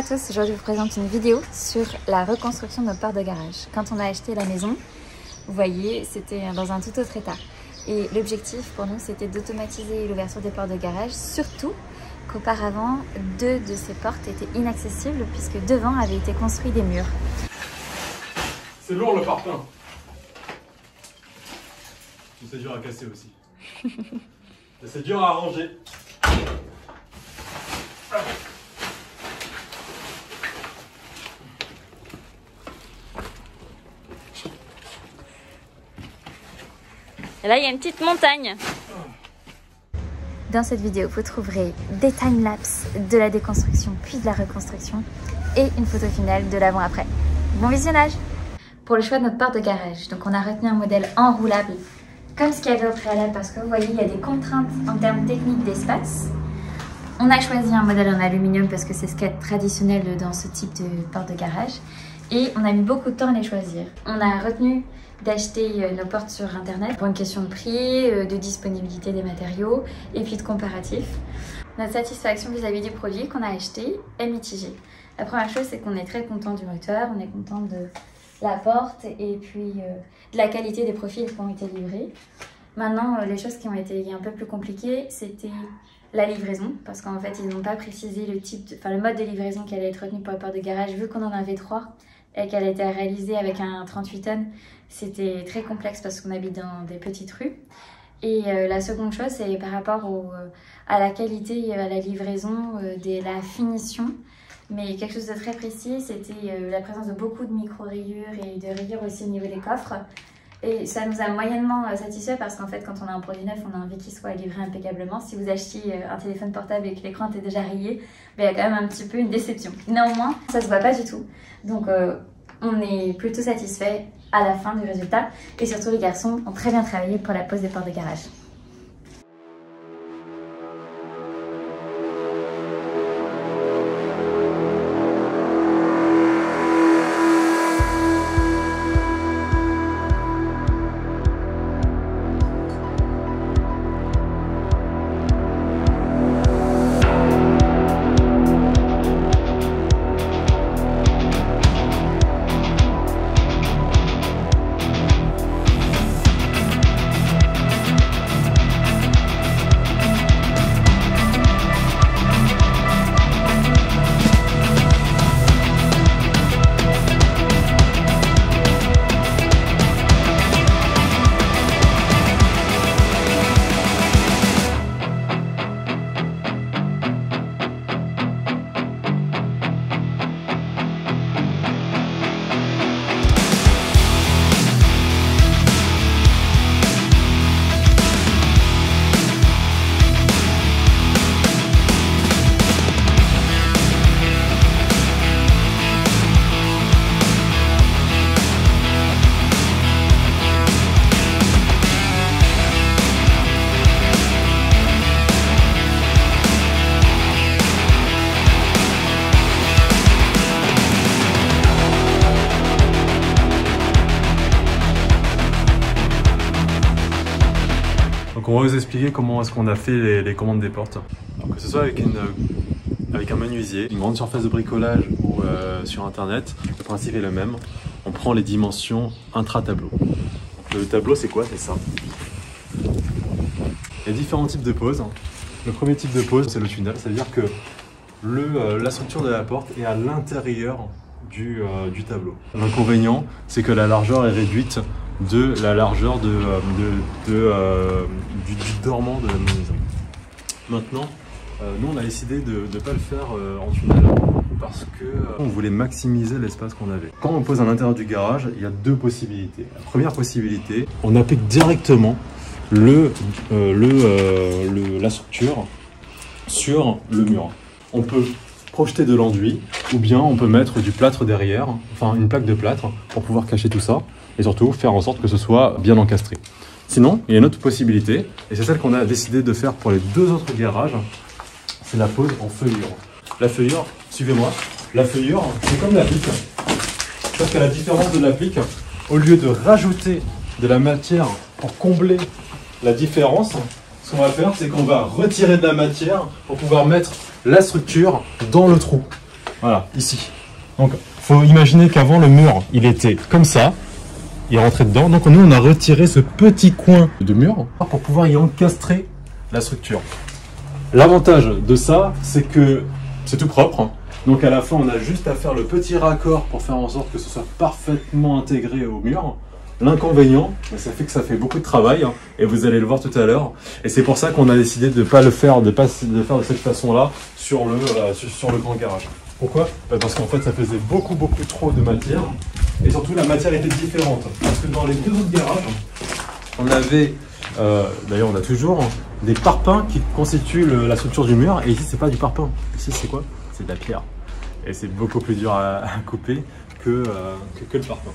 à tous, aujourd'hui je vous présente une vidéo sur la reconstruction de nos portes de garage. Quand on a acheté la maison, vous voyez, c'était dans un tout autre état. Et l'objectif pour nous, c'était d'automatiser l'ouverture des portes de garage, surtout qu'auparavant, 2 de ces portes étaient inaccessibles puisque devant avaient été construits des murs. C'est lourd le parpaing. C'est dur à casser aussi. Et c'est dur à ranger. Et là, il y a une petite montagne. Dans cette vidéo, vous trouverez des timelapses de la déconstruction puis de la reconstruction et une photo finale de l'avant-après. Bon visionnage! Pour le choix de notre porte de garage, donc on a retenu un modèle enroulable comme ce qu'il y avait au préalable parce que vous voyez, il y a des contraintes en termes techniques d'espace. On a choisi un modèle en aluminium parce que c'est ce qui est traditionnel dans ce type de porte de garage et on a mis beaucoup de temps à les choisir. On a retenu d'acheter nos portes sur internet pour une question de prix, de disponibilité des matériaux et puis de comparatif. Notre satisfaction vis-à-vis du produit qu'on a acheté est mitigée. La première chose, c'est qu'on est très content du moteur, on est content de la porte et puis de la qualité des profils qui ont été livrés. Maintenant, les choses qui ont été un peu plus compliquées, c'était la livraison, parce qu'en fait, ils n'ont pas précisé le mode de livraison qui allait être retenu pour les portes de garage, vu qu'on en avait 3 et qu'elle a été réalisée avec un 38 tonnes. C'était très complexe parce qu'on habite dans des petites rues. Et la seconde chose, c'est par rapport à la qualité et à la livraison, de la finition. Mais quelque chose de très précis, c'était la présence de beaucoup de micro-rayures et de rayures aussi au niveau des coffres. Et ça nous a moyennement satisfait parce qu'en fait, quand on a un produit neuf, on a envie qu'il soit livré impeccablement. Si vous achetiez un téléphone portable et que l'écran était déjà rayé, ben, il y a quand même un petit peu une déception. Néanmoins, ça se voit pas du tout. Donc, on est plutôt satisfait à la fin du résultat. Et surtout, les garçons ont très bien travaillé pour la pose des portes de garage. Donc on va vous expliquer comment est-ce qu'on a fait les commandes des portes. Alors que ce soit avec un menuisier, une grande surface de bricolage ou sur internet, le principe est le même. On prend les dimensions intra-tableau. Le tableau, c'est quoi? C'est ça. Il y a différents types de poses. Le premier type de pose, c'est le tunnel, c'est-à-dire que la structure de la porte est à l'intérieur du tableau. L'inconvénient, c'est que la largeur est réduite de la largeur du dormant de la maison. Maintenant, nous on a décidé de ne pas le faire en tunnel parce que on voulait maximiser l'espace qu'on avait. Quand on pose à l'intérieur du garage, il y a 2 possibilités. La première possibilité, on applique directement la structure sur le mur. On peut projeter de l'enduit ou bien on peut mettre du plâtre derrière, enfin une plaque de plâtre pour pouvoir cacher tout ça et surtout faire en sorte que ce soit bien encastré. Sinon, il y a une autre possibilité et c'est celle qu'on a décidé de faire pour les 2 autres garages, c'est la pose en feuillure. La feuillure, suivez-moi, la feuillure c'est comme l'applique, sauf qu'à la différence de l'applique, au lieu de rajouter de la matière pour combler la différence, ce qu'on va faire, c'est qu'on va retirer de la matière pour pouvoir mettre la structure dans le trou. Voilà, ici. Donc, faut imaginer qu'avant le mur, il était comme ça. Il rentrait dedans. Donc nous, on a retiré ce petit coin de mur pour pouvoir y encastrer la structure. L'avantage de ça, c'est que c'est tout propre. Donc à la fin, on a juste à faire le petit raccord pour faire en sorte que ce soit parfaitement intégré au mur. L'inconvénient, ça fait que ça fait beaucoup de travail, et vous allez le voir tout à l'heure. Et c'est pour ça qu'on a décidé de ne pas le faire, de faire de cette façon-là sur le grand garage. Pourquoi? Parce qu'en fait, ça faisait beaucoup trop de matière. Et surtout, la matière était différente. Parce que dans les deux autres garages, on avait, d'ailleurs on a toujours, des parpaings qui constituent la structure du mur. Et ici, c'est pas du parpaing. Ici, c'est quoi? C'est de la pierre. Et c'est beaucoup plus dur à couper que le parpaing.